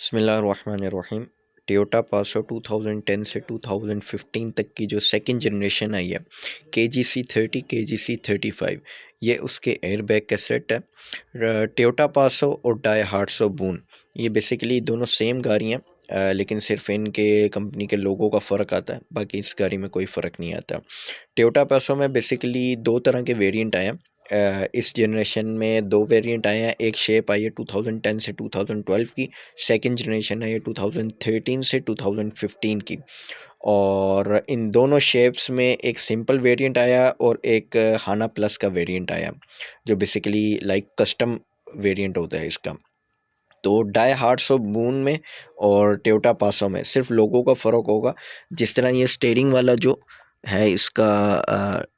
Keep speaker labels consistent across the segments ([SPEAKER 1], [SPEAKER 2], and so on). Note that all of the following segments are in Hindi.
[SPEAKER 1] बिस्मिल्लाहिर्रहमानिर्रहीम। टोयोटा पासो 2010 से 2015 तक की जो सेकंड जनरेशन आई है KGC30 KGC35, ये उसके एयरबैग का सेट है। टोयोटा पासो और डाई हार्ट्सो बून, ये बेसिकली दोनों सेम गाड़ी हैं, लेकिन सिर्फ इनके कंपनी के लोगों का फ़र्क आता है, बाकी इस गाड़ी में कोई फ़र्क नहीं आता। टोयोटा पासो में बेसिकली दो तरह के वेरिएंट आए हैं। इस जनरेशन में दो वेरिएंट आए हैं। एक शेप आई है 2010 से 2012 की, सेकंड जनरेशन है ये 2013 से 2015 की। और इन दोनों शेप्स में एक सिंपल वेरिएंट आया और एक हाना प्लस का वेरिएंट आया, जो बेसिकली लाइक कस्टम वेरिएंट होता है इसका। तो डाई हार्ट्सो बून में और टोयोटा पासो में सिर्फ लोगों का फ़र्क होगा। जिस तरह ये स्टीयरिंग वाला जो है इसका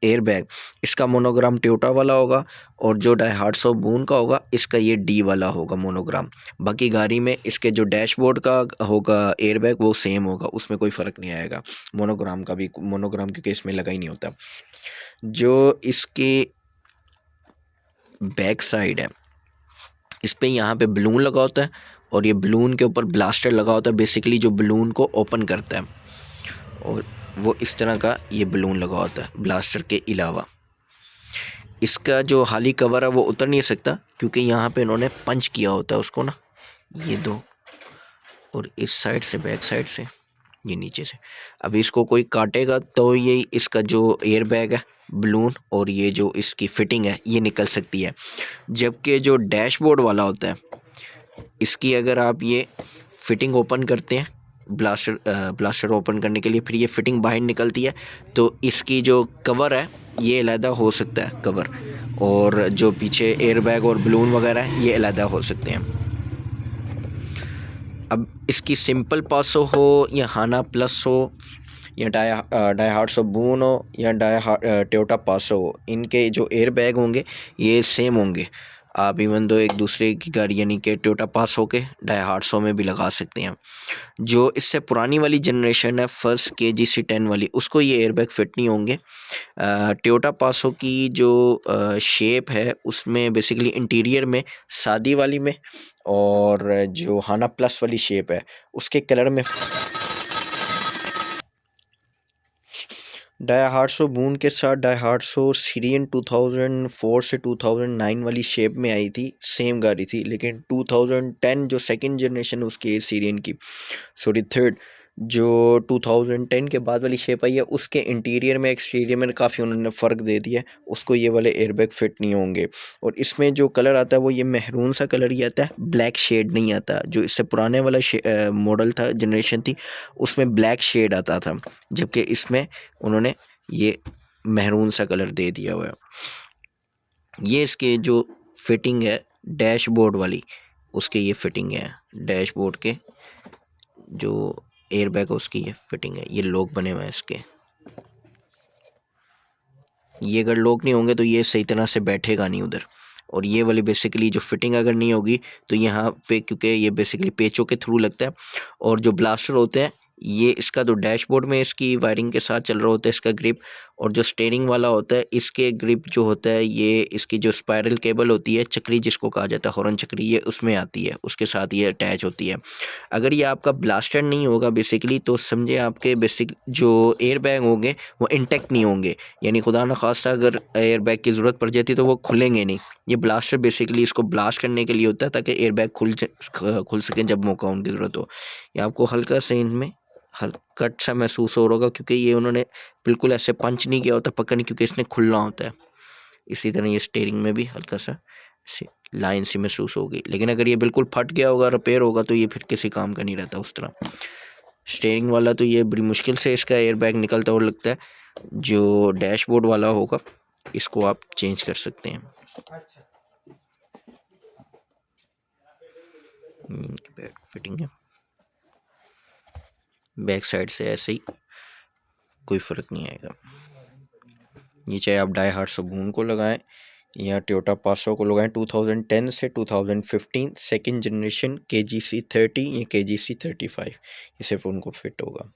[SPEAKER 1] एयरबैग, इसका मोनोग्राम टोयोटा वाला होगा, और जो डाई हार्ट्सो बून का होगा इसका ये डी वाला होगा मोनोग्राम। बाकी गाड़ी में इसके जो डैशबोर्ड का होगा एयरबैग वो सेम होगा, उसमें कोई फ़र्क नहीं आएगा। मोनोग्राम का भी, मोनोग्राम क्योंकि इसमें लगा ही नहीं होता। जो इसकी बैक साइड है, इस पे यहाँ पे बलून लगा होता है, और ये बलून के ऊपर ब्लास्टर लगा होता है, बेसिकली जो बलून को ओपन करता है। और वो इस तरह का ये बलून लगा होता है ब्लास्टर के अलावा। इसका जो हाली कवर है वो उतर नहीं सकता, क्योंकि यहाँ पे इन्होंने पंच किया होता है उसको ना, ये दो, और इस साइड से बैक साइड से ये नीचे से। अभी इसको कोई काटेगा तो ये इसका जो एयरबैग है, बलून और ये जो इसकी फिटिंग है ये निकल सकती है। जबकि जो डैशबोर्ड वाला होता है, इसकी अगर आप ये फिटिंग ओपन करते हैं, ब्लास्टर ओपन करने के लिए, फिर ये फिटिंग बाहर निकलती है, तो इसकी जो कवर है ये अलहदा हो सकता है कवर, और जो पीछे एयरबैग और बलून वगैरह है ये अलहदा हो सकते हैं। अब इसकी सिंपल पासो हो या हाना प्लस हो या डाई हार्ट्सो बून हो या टोयोटा पासो हो, इनके जो एयरबैग होंगे ये सेम होंगे। आप इवन दो एक दूसरे की गाड़ी यानी कि टोयोटा पासो के डाई हार्ट्सो में भी लगा सकते हैं। जो इससे पुरानी वाली जनरेशन है फर्स्ट KGC10 वाली, उसको ये एयरबैग फिट नहीं होंगे। टोयोटा पासो की जो शेप है उसमें बेसिकली इंटीरियर में सादी वाली में, और जो हाना प्लस वाली शेप है उसके कलर में डाई हार्ट्सो बून के साथ डाई हार्ट्सो सिरियन 2004 से 2009 वाली शेप में आई थी, सेम गाड़ी थी। लेकिन 2010 जो सेकंड जनरेशन उसकी सिरियन की, सॉरी थर्ड, जो 2010 के बाद वाली शेप आई है उसके इंटीरियर में एक्सटीरियर में काफ़ी उन्होंने फ़र्क दे दिया है, उसको ये वाले एयरबैग फिट नहीं होंगे। और इसमें जो कलर आता है वो ये मेहरून सा कलर ही आता है, ब्लैक शेड नहीं आता। जो इससे पुराने वाला मॉडल था, जनरेशन थी, उसमें ब्लैक शेड आता था, जबकि इसमें उन्होंने ये मेहरून सा कलर दे दिया हुआ है। ये इसके जो फिटिंग है डैशबोर्ड वाली, उसके ये फिटिंग है डैशबोर्ड के जो एयरबैग है उसकी ये फिटिंग है। ये लॉक बने हुए हैं इसके, ये अगर लॉक नहीं होंगे तो ये सही तरह से बैठेगा नहीं उधर। और ये वाली बेसिकली जो फिटिंग अगर नहीं होगी तो यहाँ पे, क्योंकि ये बेसिकली पेचों के थ्रू लगता है, और जो ब्लास्टर होते हैं ये इसका जो डैशबोर्ड में इसकी वायरिंग के साथ चल रहा होता है इसका ग्रिप, और जो स्टीयरिंग वाला होता है इसके ग्रिप जो होता है ये इसकी जो स्पाइरल केबल होती है, चक्री जिसको कहा जाता है, हॉर्न चक्री, ये उसमें आती है, उसके साथ ये अटैच होती है। अगर ये आपका ब्लास्टर नहीं होगा बेसिकली, तो समझे आपके बेसिक जो एयर बैग होंगे वो इंटेक्ट नहीं होंगे, यानी खुदा न खास्ता अगर एयर बैग की ज़रूरत पड़ जाती तो वो खुलेंगे नहीं। ये ब्लास्टर बेसिकली इसको ब्लास्ट करने के लिए होता है ताकि एयर बैग खुल सके जब मौका उनकी ज़रूरत हो। ये आपको हल्का से इनमें हल्का सा महसूस हो रहा होगा, क्योंकि ये उन्होंने बिल्कुल ऐसे पंच नहीं किया होता, पक्का नहीं, क्योंकि इसने खुलना होता है। इसी तरह ये स्टीयरिंग में भी हल्का सा ऐसे लाइन सी महसूस होगी। लेकिन अगर ये बिल्कुल फट गया होगा, रिपेयर होगा, तो ये फिर किसी काम का नहीं रहता उस तरह। स्टीयरिंग वाला तो ये बड़ी मुश्किल से इसका एयर बैग निकलता और लगता है। जो डैशबोर्ड वाला होगा इसको आप चेंज कर सकते हैं। फिटिंग है बैक साइड से ऐसे ही, कोई फ़र्क नहीं आएगा। ये चाहे आप डाई हार्ट्सो बून को लगाएं या टोयोटा पासो को लगाएं, 2010 से 2015 सेकंड जनरेशन KGC30 या KGC35, ये सिर्फ उनको फिट होगा।